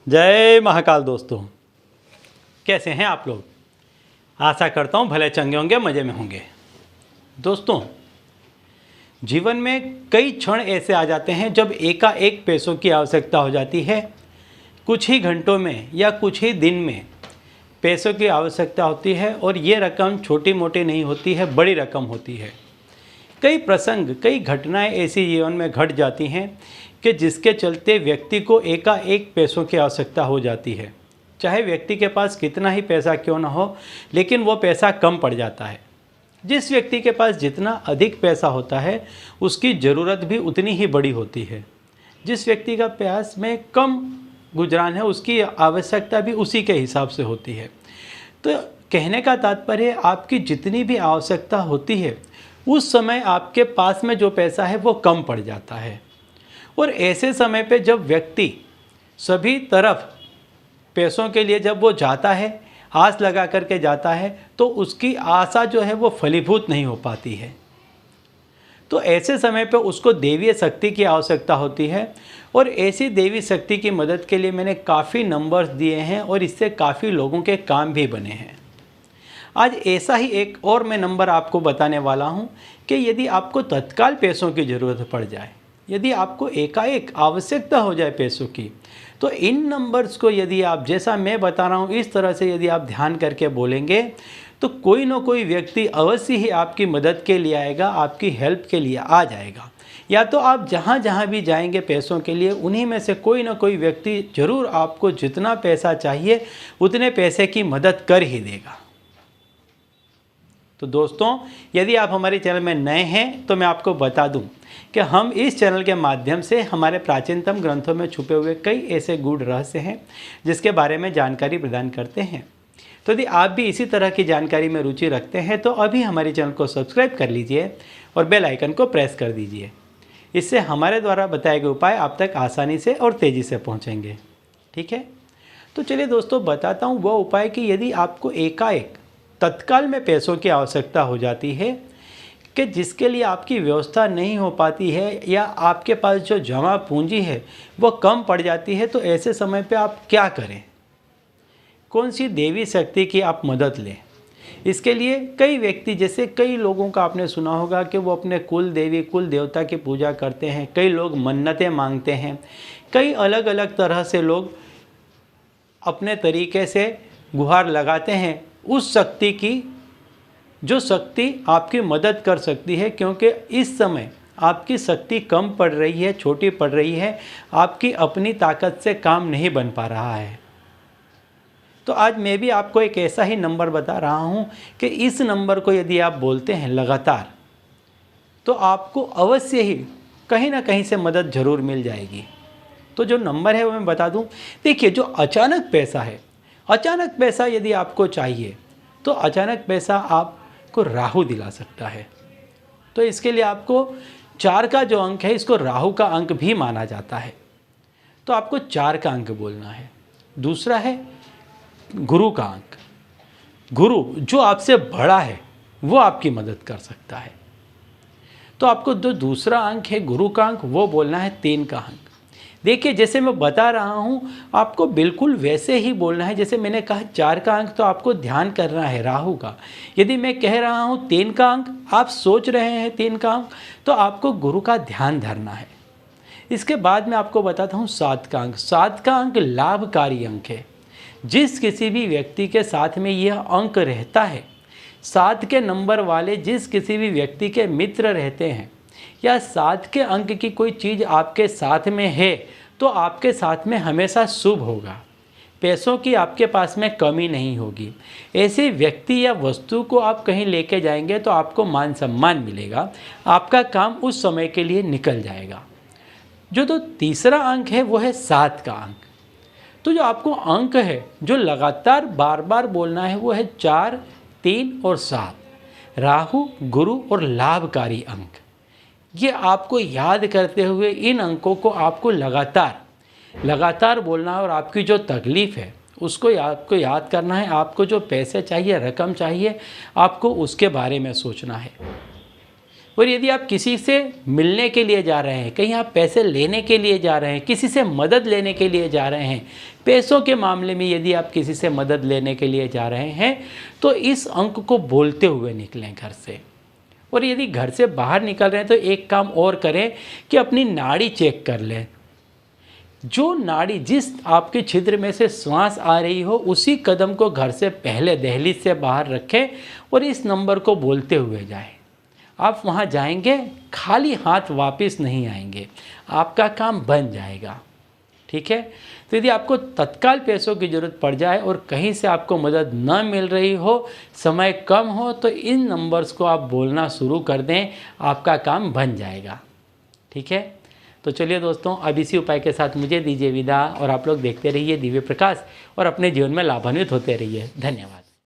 जय महाकाल दोस्तों, कैसे हैं आप लोग। आशा करता हूँ भले चंगे होंगे, मज़े में होंगे। दोस्तों, जीवन में कई क्षण ऐसे आ जाते हैं जब एकाएक पैसों की आवश्यकता हो जाती है। कुछ ही घंटों में या कुछ ही दिन में पैसों की आवश्यकता होती है और ये रकम छोटी मोटी नहीं होती है, बड़ी रकम होती है। कई प्रसंग, कई घटनाएं ऐसी जीवन में घट जाती हैं कि जिसके चलते व्यक्ति को एकाएक पैसों की आवश्यकता हो जाती है। चाहे व्यक्ति के पास कितना ही पैसा क्यों ना हो, लेकिन वो पैसा कम पड़ जाता है। जिस व्यक्ति के पास जितना अधिक पैसा होता है उसकी ज़रूरत भी उतनी ही बड़ी होती है। जिस व्यक्ति का पास में कम गुजरान है उसकी आवश्यकता भी उसी के हिसाब से होती है। तो कहने का तात्पर्य, आपकी जितनी भी आवश्यकता होती है उस समय आपके पास में जो पैसा है वो कम पड़ जाता है। और ऐसे समय पे जब व्यक्ति सभी तरफ पैसों के लिए जब वो जाता है, आस लगा करके जाता है, तो उसकी आशा जो है वो फलीभूत नहीं हो पाती है। तो ऐसे समय पे उसको देवीय शक्ति की आवश्यकता होती है। और ऐसी देवी शक्ति की मदद के लिए मैंने काफ़ी नंबर्स दिए हैं और इससे काफ़ी लोगों के काम भी बने हैं। आज ऐसा ही एक और मैं नंबर आपको बताने वाला हूं कि यदि आपको तत्काल पैसों की ज़रूरत पड़ जाए, यदि आपको एकाएक आवश्यकता हो जाए पैसों की, तो इन नंबर्स को यदि आप, जैसा मैं बता रहा हूं, इस तरह से यदि आप ध्यान करके बोलेंगे तो कोई ना कोई व्यक्ति अवश्य ही आपकी मदद के लिए आएगा, आपकी हेल्प के लिए आ जाएगा। या तो आप जहाँ जहाँ भी जाएंगे पैसों के लिए, उन्हीं में से कोई ना कोई व्यक्ति ज़रूर आपको जितना पैसा चाहिए उतने पैसे की मदद कर ही देगा। तो दोस्तों, यदि आप हमारे चैनल में नए हैं तो मैं आपको बता दूं कि हम इस चैनल के माध्यम से हमारे प्राचीनतम ग्रंथों में छुपे हुए कई ऐसे गूढ़ रहस्य हैं जिसके बारे में जानकारी प्रदान करते हैं। तो यदि आप भी इसी तरह की जानकारी में रुचि रखते हैं तो अभी हमारे चैनल को सब्सक्राइब कर लीजिए और बेल आइकन को प्रेस कर दीजिए। इससे हमारे द्वारा बताए गए उपाय आप तक आसानी से और तेज़ी से पहुँचेंगे। ठीक है, तो चलिए दोस्तों, बताता हूँ वह उपाय कि यदि आपको एकाएक तत्काल में पैसों की आवश्यकता हो जाती है कि जिसके लिए आपकी व्यवस्था नहीं हो पाती है या आपके पास जो जमा पूंजी है वो कम पड़ जाती है, तो ऐसे समय पे आप क्या करें, कौन सी देवी शक्ति की आप मदद लें। इसके लिए कई व्यक्ति, जैसे कई लोगों का आपने सुना होगा कि वो अपने कुल देवी, कुल देवता की पूजा करते हैं। कई लोग मन्नतें मांगते हैं। कई अलग अलग तरह से लोग अपने तरीके से गुहार लगाते हैं उस शक्ति की जो शक्ति आपकी मदद कर सकती है, क्योंकि इस समय आपकी शक्ति कम पड़ रही है, छोटी पड़ रही है, आपकी अपनी ताकत से काम नहीं बन पा रहा है। तो आज मैं भी आपको एक ऐसा ही नंबर बता रहा हूं कि इस नंबर को यदि आप बोलते हैं लगातार, तो आपको अवश्य ही कहीं ना कहीं से मदद जरूर मिल जाएगी। तो जो नंबर है वो मैं बता दूं। देखिए, जो अचानक पैसा है, अचानक पैसा यदि आपको चाहिए तो अचानक पैसा आपको राहु दिला सकता है। तो इसके लिए आपको 4 का जो अंक है, इसको राहु का अंक भी माना जाता है। तो आपको 4 का अंक बोलना है। दूसरा है गुरु का अंक। गुरु जो आपसे बड़ा है वो आपकी मदद कर सकता है। तो आपको जो दूसरा अंक है गुरु का अंक, वो बोलना है 3 का अंक। देखिए, जैसे मैं बता रहा हूँ आपको बिल्कुल वैसे ही बोलना है। जैसे मैंने कहा 4 का अंक, तो आपको ध्यान करना है राहु का। यदि मैं कह रहा हूँ 3 का अंक, आप सोच रहे हैं 3 का अंक, तो आपको गुरु का ध्यान धरना है। इसके बाद मैं आपको बताता हूँ 7 का अंक। 7 का अंक लाभकारी अंक है। जिस किसी भी व्यक्ति के साथ में यह अंक रहता है, 7 के नंबर वाले जिस किसी भी व्यक्ति के मित्र रहते हैं, या 7 के अंक की कोई चीज़ आपके साथ में है, तो आपके साथ में हमेशा शुभ होगा। पैसों की आपके पास में कमी नहीं होगी। ऐसे व्यक्ति या वस्तु को आप कहीं लेके जाएंगे तो आपको मान सम्मान मिलेगा, आपका काम उस समय के लिए निकल जाएगा। जो तो तीसरा अंक है वो है 7 का अंक। तो जो आपको अंक है जो लगातार बार बार बोलना है वो है 4, 3 और 7। राहु, गुरु और लाभकारी अंक। ये आपको याद करते हुए इन अंकों को आपको लगातार बोलना है। और आपकी जो तकलीफ़ है उसको आपको याद करना है। आपको जो पैसे चाहिए, रकम चाहिए, आपको उसके बारे में सोचना है। और यदि आप किसी से मिलने के लिए जा रहे हैं, कहीं आप पैसे लेने के लिए जा रहे हैं, किसी से मदद लेने के लिए जा रहे हैं, पैसों के मामले में यदि आप किसी से मदद लेने के लिए जा रहे हैं तो इस अंक को बोलते हुए निकलें घर से। और यदि घर से बाहर निकल रहे हैं तो एक काम और करें कि अपनी नाड़ी चेक कर लें। जो नाड़ी, जिस आपके छिद्र में से श्वास आ रही हो, उसी कदम को घर से पहले दहलीज से बाहर रखें और इस नंबर को बोलते हुए जाएं। आप वहाँ जाएंगे, खाली हाथ वापस नहीं आएंगे, आपका काम बन जाएगा। ठीक है। तो यदि आपको तत्काल पैसों की ज़रूरत पड़ जाए और कहीं से आपको मदद न मिल रही हो, समय कम हो, तो इन नंबर्स को आप बोलना शुरू कर दें, आपका काम बन जाएगा। ठीक है। तो चलिए दोस्तों, अब इसी उपाय के साथ मुझे दीजिए विदा और आप लोग देखते रहिए दिव्य प्रकाश और अपने जीवन में लाभान्वित होते रहिए। धन्यवाद।